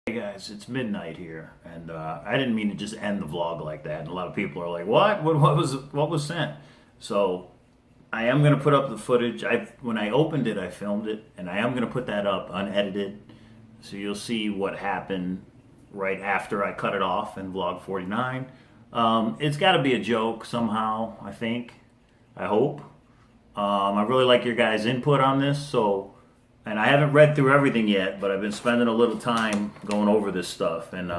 Hey guys, it's midnight here, and I didn't mean to just end the vlog like that. And a lot of people are like, "What? What was sent?" So I am gonna put up the footage. When I opened it, I filmed it, and I am gonna put that up unedited, so you'll see what happened right after I cut it off in vlog 49. It's got to be a joke somehow. I think. I hope. I really like your guys' input on this, so. And I haven't read through everything yet, but I've been spending a little time going over this stuff, and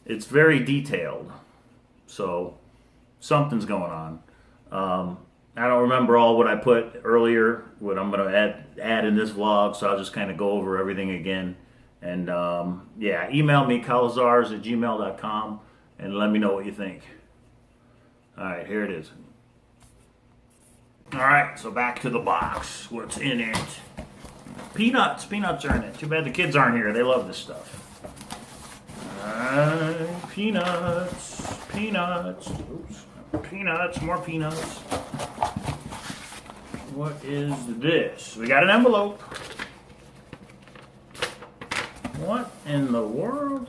it's very detailed. So something's going on. I don't remember all what I put earlier, what I'm going to add in this vlog, so I'll just kind of go over everything again. And yeah, email me, Cowlazars@gmail.com, and let me know what you think. All right, here it is. All right, so back to the box. What's in it? Peanuts. Peanuts are in it. Too bad the kids aren't here. They love this stuff. Peanuts. Peanuts. Oops. Peanuts. More peanuts. What is this? We got an envelope. What in the world?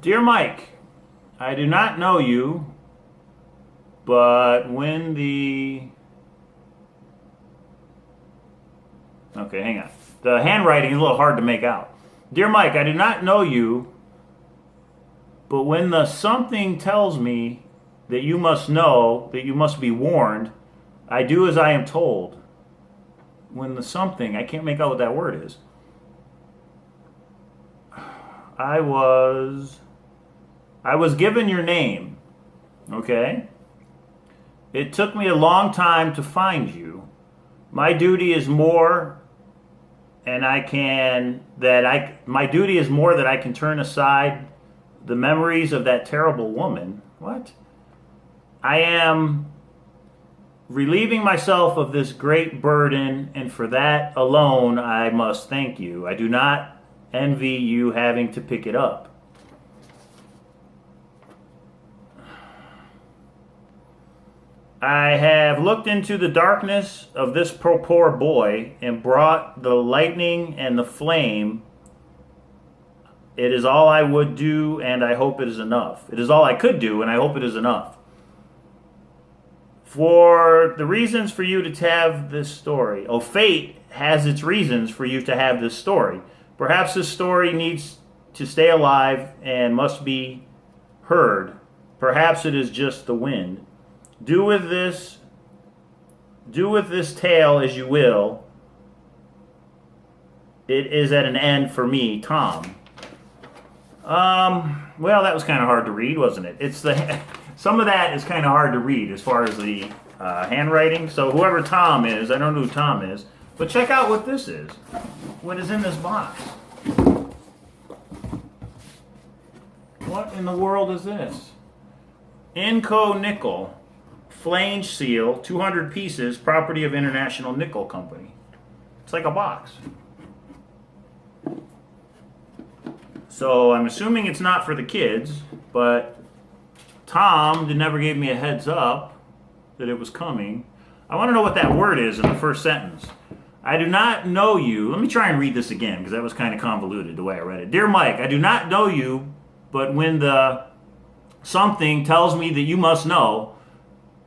Dear Mike, I do not know you. But when the... Okay, hang on. The handwriting is a little hard to make out. Dear Mike, I do not know you, but when the something tells me that you must know, that you must be warned, I do as I am told. When the something, I can't make out what that word is. I was given your name, okay? It took me a long time to find you. My duty is more that I can turn aside the memories of that terrible woman. What? I am relieving myself of this great burden, and for that alone I must thank you. I do not envy you having to pick it up. I have looked into the darkness of this poor boy and brought the lightning and the flame. It is all I would do, and I hope it is enough. It is all I could do, and I hope it is enough. For the reasons for you to have this story. Oh, fate has its reasons for you to have this story. Perhaps this story needs to stay alive and must be heard. Perhaps it is just the wind. Do with this tale as you will. It is at an end for me, Tom. Well, that was kind of hard to read, wasn't it? Some of that is kind of hard to read as far as the handwriting. So whoever Tom is, I don't know who Tom is, but check out what this is. What is in this box? What in the world is this? Inco Nickel. Flange seal, 200 pieces, property of International Nickel Company. It's like a box. So I'm assuming it's not for the kids, but Tom never gave me a heads up that it was coming. I want to know what that word is in the first sentence. I do not know you. Let me try and read this again because that was kind of convoluted the way I read it. Dear Mike, I do not know you, but when the something tells me that you must know,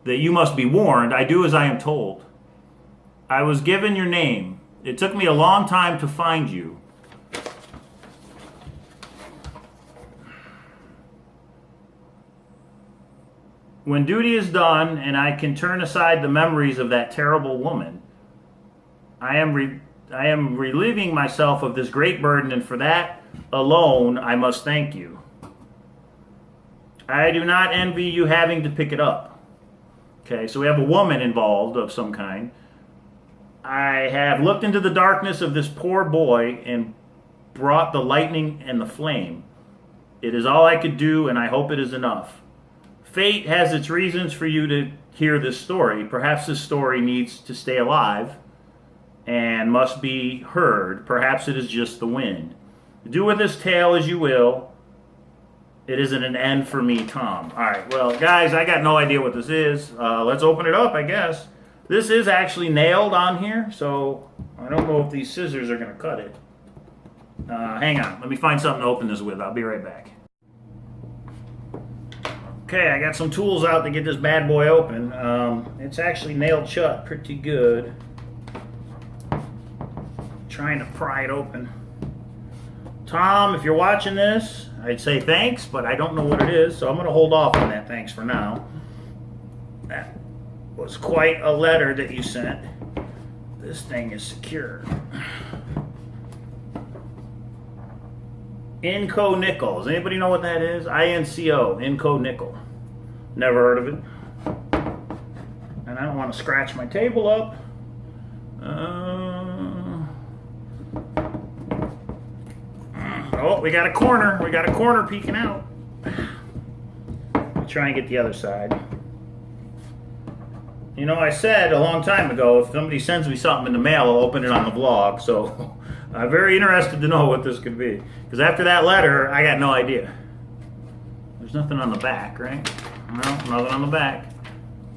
that you must be warned, I do as I am told. I was given your name. It took me a long time to find you. When duty is done and I can turn aside the memories of that terrible woman, I am relieving myself of this great burden, and for that alone I must thank you. I do not envy you having to pick it up. Okay, so we have a woman involved of some kind. I have looked into the darkness of this poor boy and brought the lightning and the flame. It is all I could do, and I hope it is enough. Fate has its reasons for you to hear this story. Perhaps this story needs to stay alive and must be heard. Perhaps it is just the wind. Do with this tale as you will. It isn't an end for me, Tom. All right, well, guys, I got no idea what this is. Let's open it up, I guess. This is actually nailed on here, so I don't know if these scissors are going to cut it. Hang on, let me find something to open this with. I'll be right back. Okay, I got some tools out to get this bad boy open. It's actually nailed shut pretty good. Trying to pry it open. Tom, if you're watching this, I'd say thanks, but I don't know what it is, so I'm going to hold off on that thanks for now. That was quite a letter that you sent. This thing is secure. Inco nickel. Does anybody know what that is? INCO, Inco nickel. Never heard of it. And I don't want to scratch my table up. Oh, we got a corner. We got a corner peeking out. Try and get the other side. You know, I said a long time ago, if somebody sends me something in the mail, I'll open it on the vlog. So I'm very interested to know what this could be. Because after that letter, I got no idea. There's nothing on the back, right? No, nothing on the back.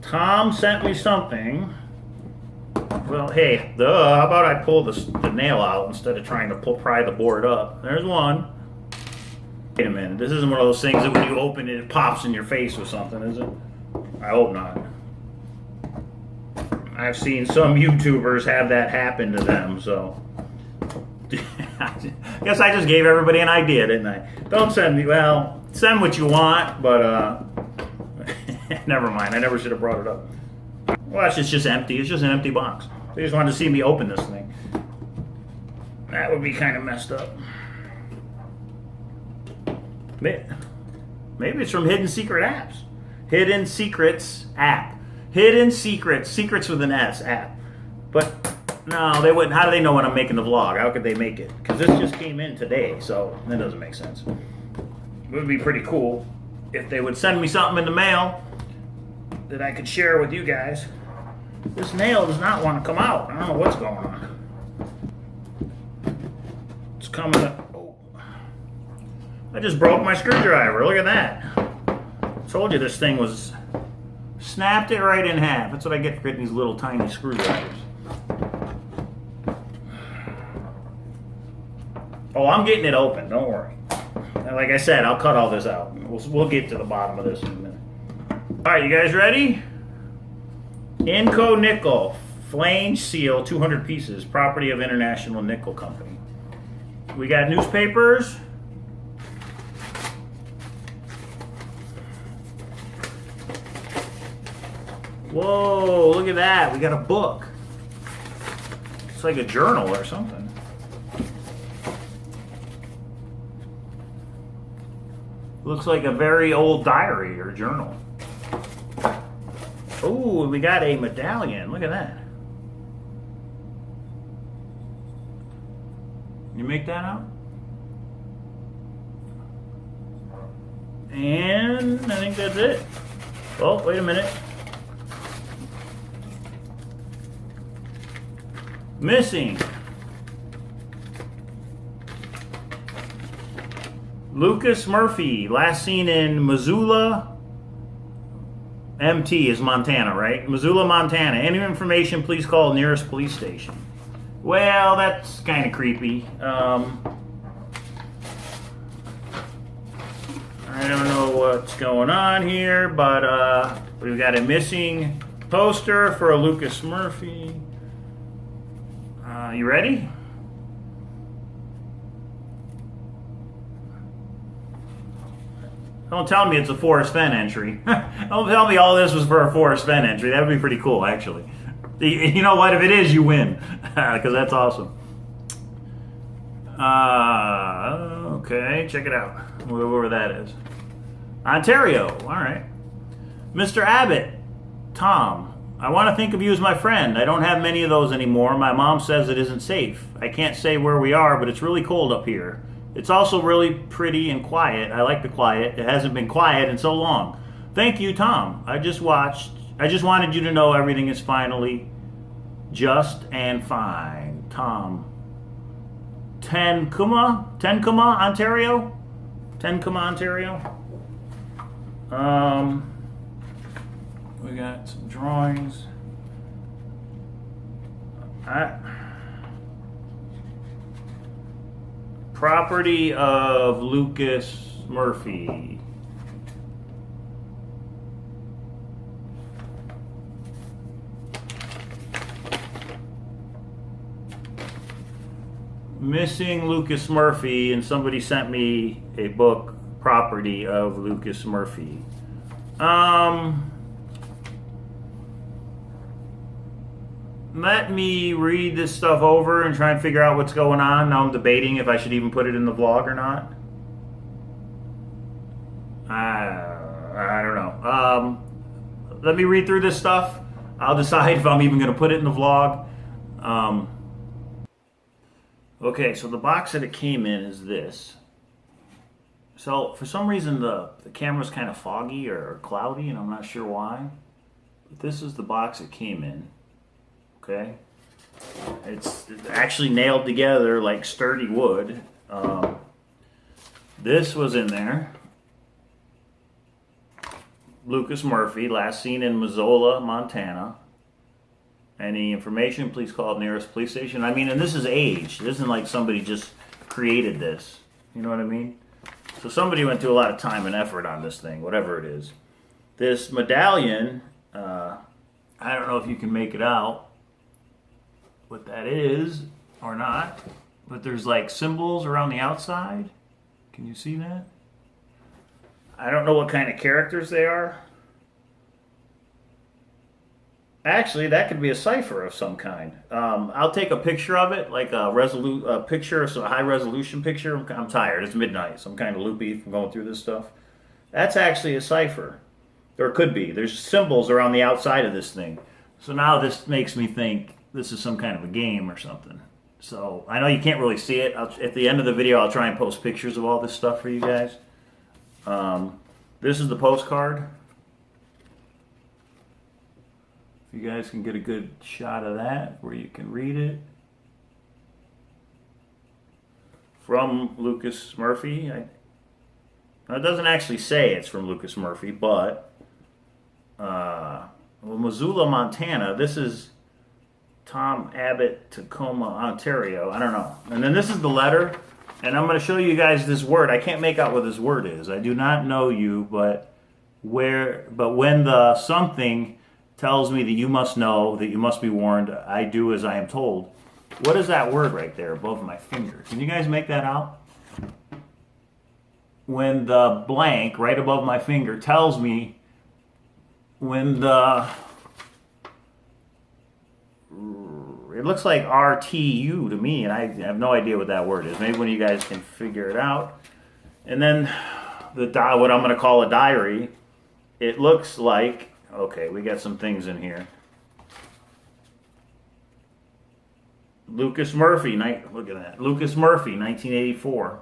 Tom sent me something. Well, hey, how about I pull the nail out instead of trying to pry the board up? There's one. Wait a minute, this isn't one of those things that when you open it, it pops in your face or something, is it? I hope not. I've seen some YouTubers have that happen to them, so. I guess I just gave everybody an idea, didn't I? Don't send me, well, send what you want, but never mind, I never should have brought it up. Well, it's just empty. It's just an empty box. They just wanted to see me open this thing. That would be kind of messed up. Maybe it's from Hidden Secret Apps. Hidden Secrets app. Hidden Secrets. Secrets with an S app. But no, they wouldn't. How do they know when I'm making the vlog? How could they make it? Because this just came in today, so that doesn't make sense. It would be pretty cool if they would send me something in the mail that I could share with you guys. This nail does not want to come out. I don't know what's going on. It's coming up. Oh. I just broke my screwdriver. Look at that. Told you this thing was... Snapped it right in half. That's what I get for getting these little tiny screwdrivers. Oh, I'm getting it open. Don't worry. And like I said, I'll cut all this out. We'll get to the bottom of this in a minute. All right, you guys ready? Inco nickel, flange seal, 200 pieces, property of International Nickel Company. We got newspapers. Whoa, look at that. We got a book. It's like a journal or something. Looks like a very old diary or journal. Oh, we got a medallion. Look at that. You make that out? And I think that's it. Oh, wait a minute. Missing. Lucas Murphy, last seen in Missoula. MT is Montana, right? Missoula, Montana. Any information, please call nearest police station. Well, that's kind of creepy. I don't know what's going on here, but we've got a missing poster for a Lucas Murphy. You ready? Don't tell me it's a Forrest Fenn entry. Don't tell me all this was for a Forrest Fenn entry. That would be pretty cool, actually. You know what? If it is, you win. Because that's awesome. Okay, check it out. Wherever that is. Ontario. All right. Mr. Abbott. Tom. I want to think of you as my friend. I don't have many of those anymore. My mom says it isn't safe. I can't say where we are, but it's really cold up here. It's also really pretty and quiet. I like the quiet. It hasn't been quiet in so long. Thank you, Tom. I just wanted you to know everything is finally just and fine. Tom. Tenkuma, Ontario? Tenkuma, Ontario? We got some drawings. Property of Lucas Murphy. Missing Lucas Murphy, and somebody sent me a book, Property of Lucas Murphy. Let me read this stuff over and try and figure out what's going on. Now I'm debating if I should even put it in the vlog or not. I don't know. Let me read through this stuff. I'll decide if I'm even going to put it in the vlog. Okay, so the box that it came in is this. So for some reason the camera's kind of foggy or cloudy, and I'm not sure why. But this is the box it came in. Okay, it's actually nailed together like sturdy wood. This was in there. Lucas Murphy, last seen in Missoula, Montana. Any information, please call the nearest police station. I mean, and this is aged. It isn't like somebody just created this. You know what I mean? So somebody went through a lot of time and effort on this thing, whatever it is. This medallion, I don't know if you can make it out what that is or not, but there's like symbols around the outside. Can you see that? I don't know what kind of characters they are. Actually, that could be a cipher of some kind. I'll take a picture of it, like a picture, so a high resolution picture. I'm tired. It's midnight, so I'm kind of loopy from going through this stuff. That's actually a cipher, or it could be. There's symbols around the outside of this thing. So now this makes me think this is some kind of a game or something. So I know you can't really see it. At the end of the video, I'll try and post pictures of all this stuff for you guys. This is the postcard. If you guys can get a good shot of that where you can read it. From Lucas Murphy. It doesn't actually say it's from Lucas Murphy, but well, Missoula, Montana. This is Tom Abbott, Tacoma, Ontario. I don't know. And then this is the letter, and I'm going to show you guys this word. I can't make out what this word is. I do not know you, but when the something tells me that you must know, that you must be warned, I do as I am told. What is that word right there above my finger? Can you guys make that out? When the blank right above my finger tells me when the... It looks like RTU to me, and I have no idea what that word is. Maybe one of you guys can figure it out. And then what I'm going to call a diary, it looks like... Okay, we got some things in here. Lucas Murphy, look at that. Lucas Murphy, 1984.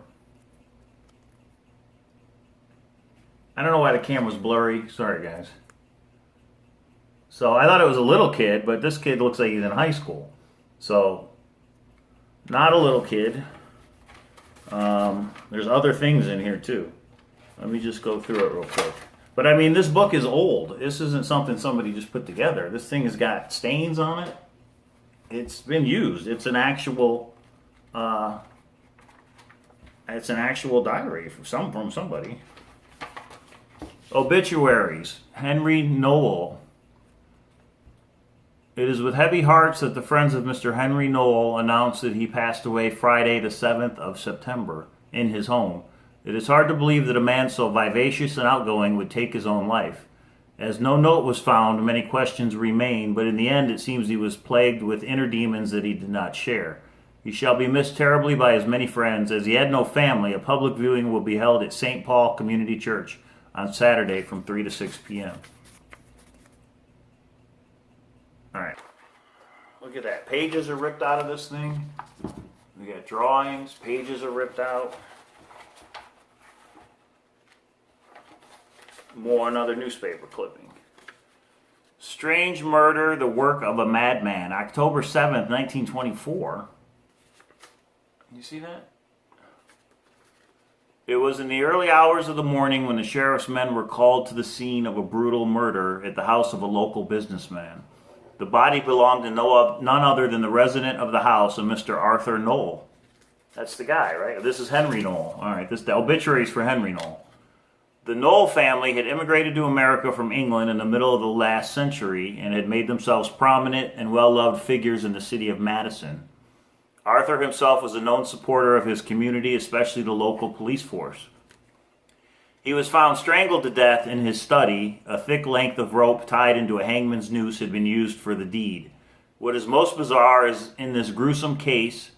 I don't know why the camera's blurry. Sorry, guys. So I thought it was a little kid, but this kid looks like he's in high school. So, not a little kid. There's other things in here, too. Let me just go through it real quick. But I mean, this book is old. This isn't something somebody just put together. This thing has got stains on it. It's been used. It's an actual diary from somebody. Obituaries. Henry Noel. It is with heavy hearts that the friends of Mr. Henry Noel announce that he passed away Friday the 7th of September in his home. It is hard to believe that a man so vivacious and outgoing would take his own life. As no note was found, many questions remain, but in the end it seems he was plagued with inner demons that he did not share. He shall be missed terribly by his many friends. As he had no family, a public viewing will be held at St. Paul Community Church on Saturday from 3 to 6 p.m. All right. Look at that. Pages are ripped out of this thing. We got drawings. Pages are ripped out. Another newspaper clipping. Strange murder, the work of a madman. October 7th, 1924. You see that? It was in the early hours of the morning when the sheriff's men were called to the scene of a brutal murder at the house of a local businessman. The body belonged to none other than the resident of the house, a Mr. Arthur Knoll. That's the guy, right? This is Henry Knoll. All right, this is the obituaries for Henry Knoll. The Knoll family had immigrated to America from England in the middle of the last century and had made themselves prominent and well-loved figures in the city of Madison. Arthur himself was a known supporter of his community, especially the local police force. He was found strangled to death in his study. A thick length of rope tied into a hangman's noose had been used for the deed. What is most bizarre is in this gruesome case,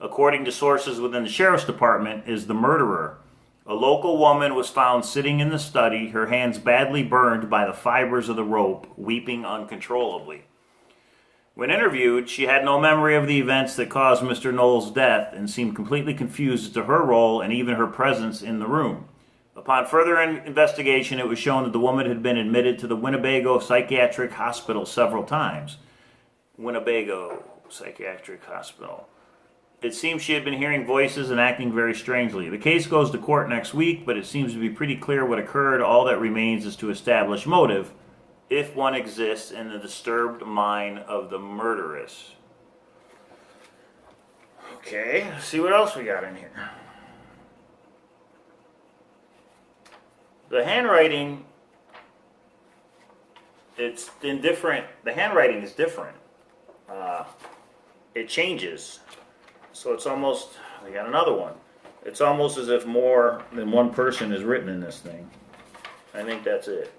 according to sources within the sheriff's department, is the murderer. A local woman was found sitting in the study, her hands badly burned by the fibers of the rope, weeping uncontrollably. When interviewed, she had no memory of the events that caused Mr. Knoll's death and seemed completely confused as to her role and even her presence in the room. Upon further investigation, it was shown that the woman had been admitted to the Winnebago Psychiatric Hospital several times. Winnebago Psychiatric Hospital. It seems she had been hearing voices and acting very strangely. The case goes to court next week, but it seems to be pretty clear what occurred. All that remains is to establish motive, if one exists in the disturbed mind of the murderess. Okay, let's see what else we got in here. The handwriting, it's in different, the handwriting is different. It changes. So it's almost, I got another one. It's almost as if more than one person is written in this thing. I think that's it.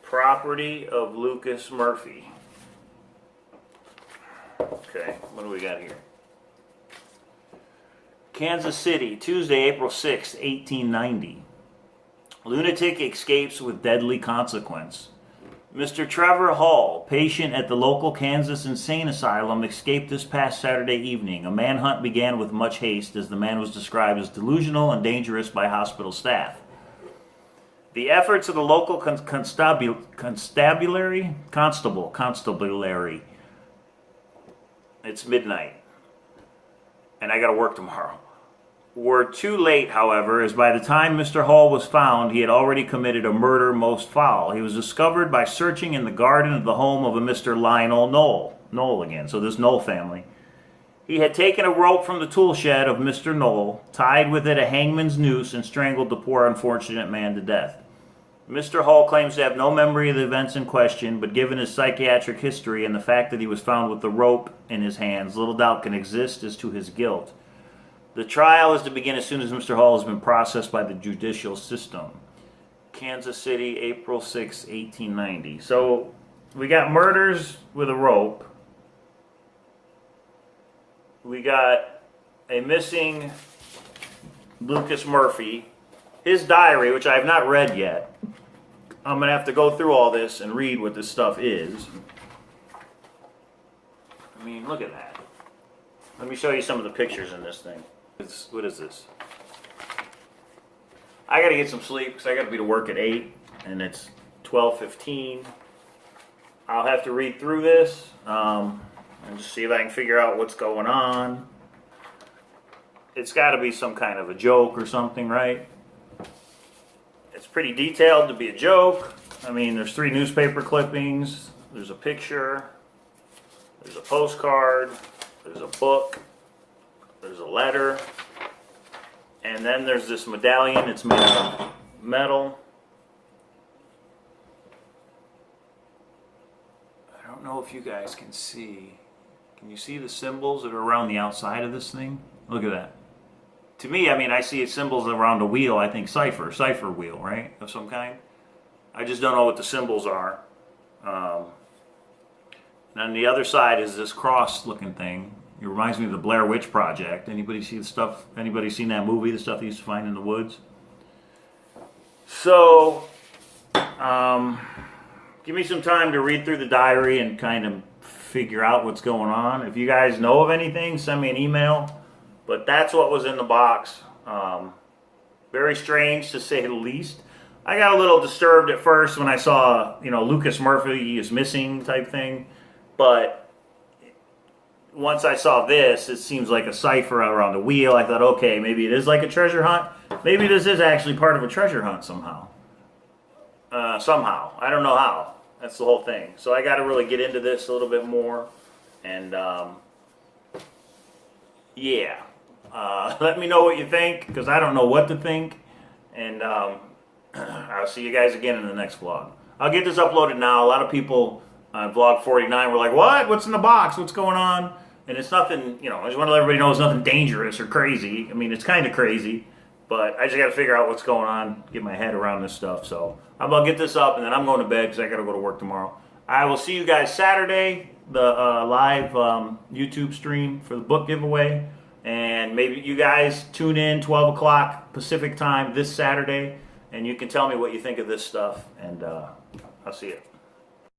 Property of Lucas Murphy. Okay, what do we got here? Kansas City, Tuesday, April 6, 1890. Lunatic escapes with deadly consequence. Mr. Trevor Hall, patient at the local Kansas Insane Asylum, escaped this past Saturday evening. A manhunt began with much haste as the man was described as delusional and dangerous by hospital staff. The efforts of the local constabulary, it's midnight, and I gotta work tomorrow, were too late, however, as by the time Mr. Hall was found, he had already committed a murder most foul. He was discovered by searching in the garden of the home of a Mr. Lionel Knoll again, so this Knoll family. He had taken a rope from the tool shed of Mr. Knoll, tied with it a hangman's noose, and strangled the poor unfortunate man to death. Mr. Hall claims to have no memory of the events in question, but given his psychiatric history and the fact that he was found with the rope in his hands, little doubt can exist as to his guilt. The trial is to begin as soon as Mr. Hall has been processed by the judicial system. Kansas City, April 6, 1890. So we got murders with a rope. We got a missing Lucas Murphy. His diary, which I have not read yet. I'm going to have to go through all this and read what this stuff is. I mean, look at that. Let me show you some of the pictures in this thing. What is this? I got to get some sleep because I got to be to work at 8 and it's 12:15. I'll have to read through this and just see if I can figure out what's going on. It's got to be some kind of a joke or something, right? It's pretty detailed to be a joke. I mean, there's 3 newspaper clippings. There's a picture. There's a postcard. There's a book. There's a letter. And then there's this medallion. It's made of metal. I don't know if you guys can see. Can you see the symbols that are around the outside of this thing? Look at that. To me, I mean, I see symbols around a wheel. I think cipher wheel, right, of some kind. I just don't know what the symbols are. And on the other side is this cross-looking thing. It reminds me of the Blair Witch Project. Anybody see the stuff? Anybody seen that movie? The stuff they used to find in the woods. So, give me some time to read through the diary and kind of figure out what's going on. If you guys know of anything, send me an email. But that's what was in the box. Very strange to say the least. I got a little disturbed at first when I saw, Lucas Murphy is missing type thing. But once I saw this, it seems like a cipher around a wheel. I thought, okay, maybe it is like a treasure hunt. Maybe this is actually part of a treasure hunt somehow. I don't know how. That's the whole thing. So I got to really get into this a little bit more, and yeah. Let me know what you think, because I don't know what to think, and I'll see you guys again in the next vlog. I'll get this uploaded now. A lot of people on vlog 49 were like, what? What's in the box? What's going on? And it's nothing, you know, I just want to let everybody know it's nothing dangerous or crazy. I mean, it's kind of crazy, but I just got to figure out what's going on, get my head around this stuff. So I'm going to get this up, and then I'm going to bed because I got to go to work tomorrow. I will see you guys Saturday, the live YouTube stream for the book giveaway. And maybe you guys tune in 12 o'clock Pacific time this Saturday, and you can tell me what you think of this stuff, and I'll see you.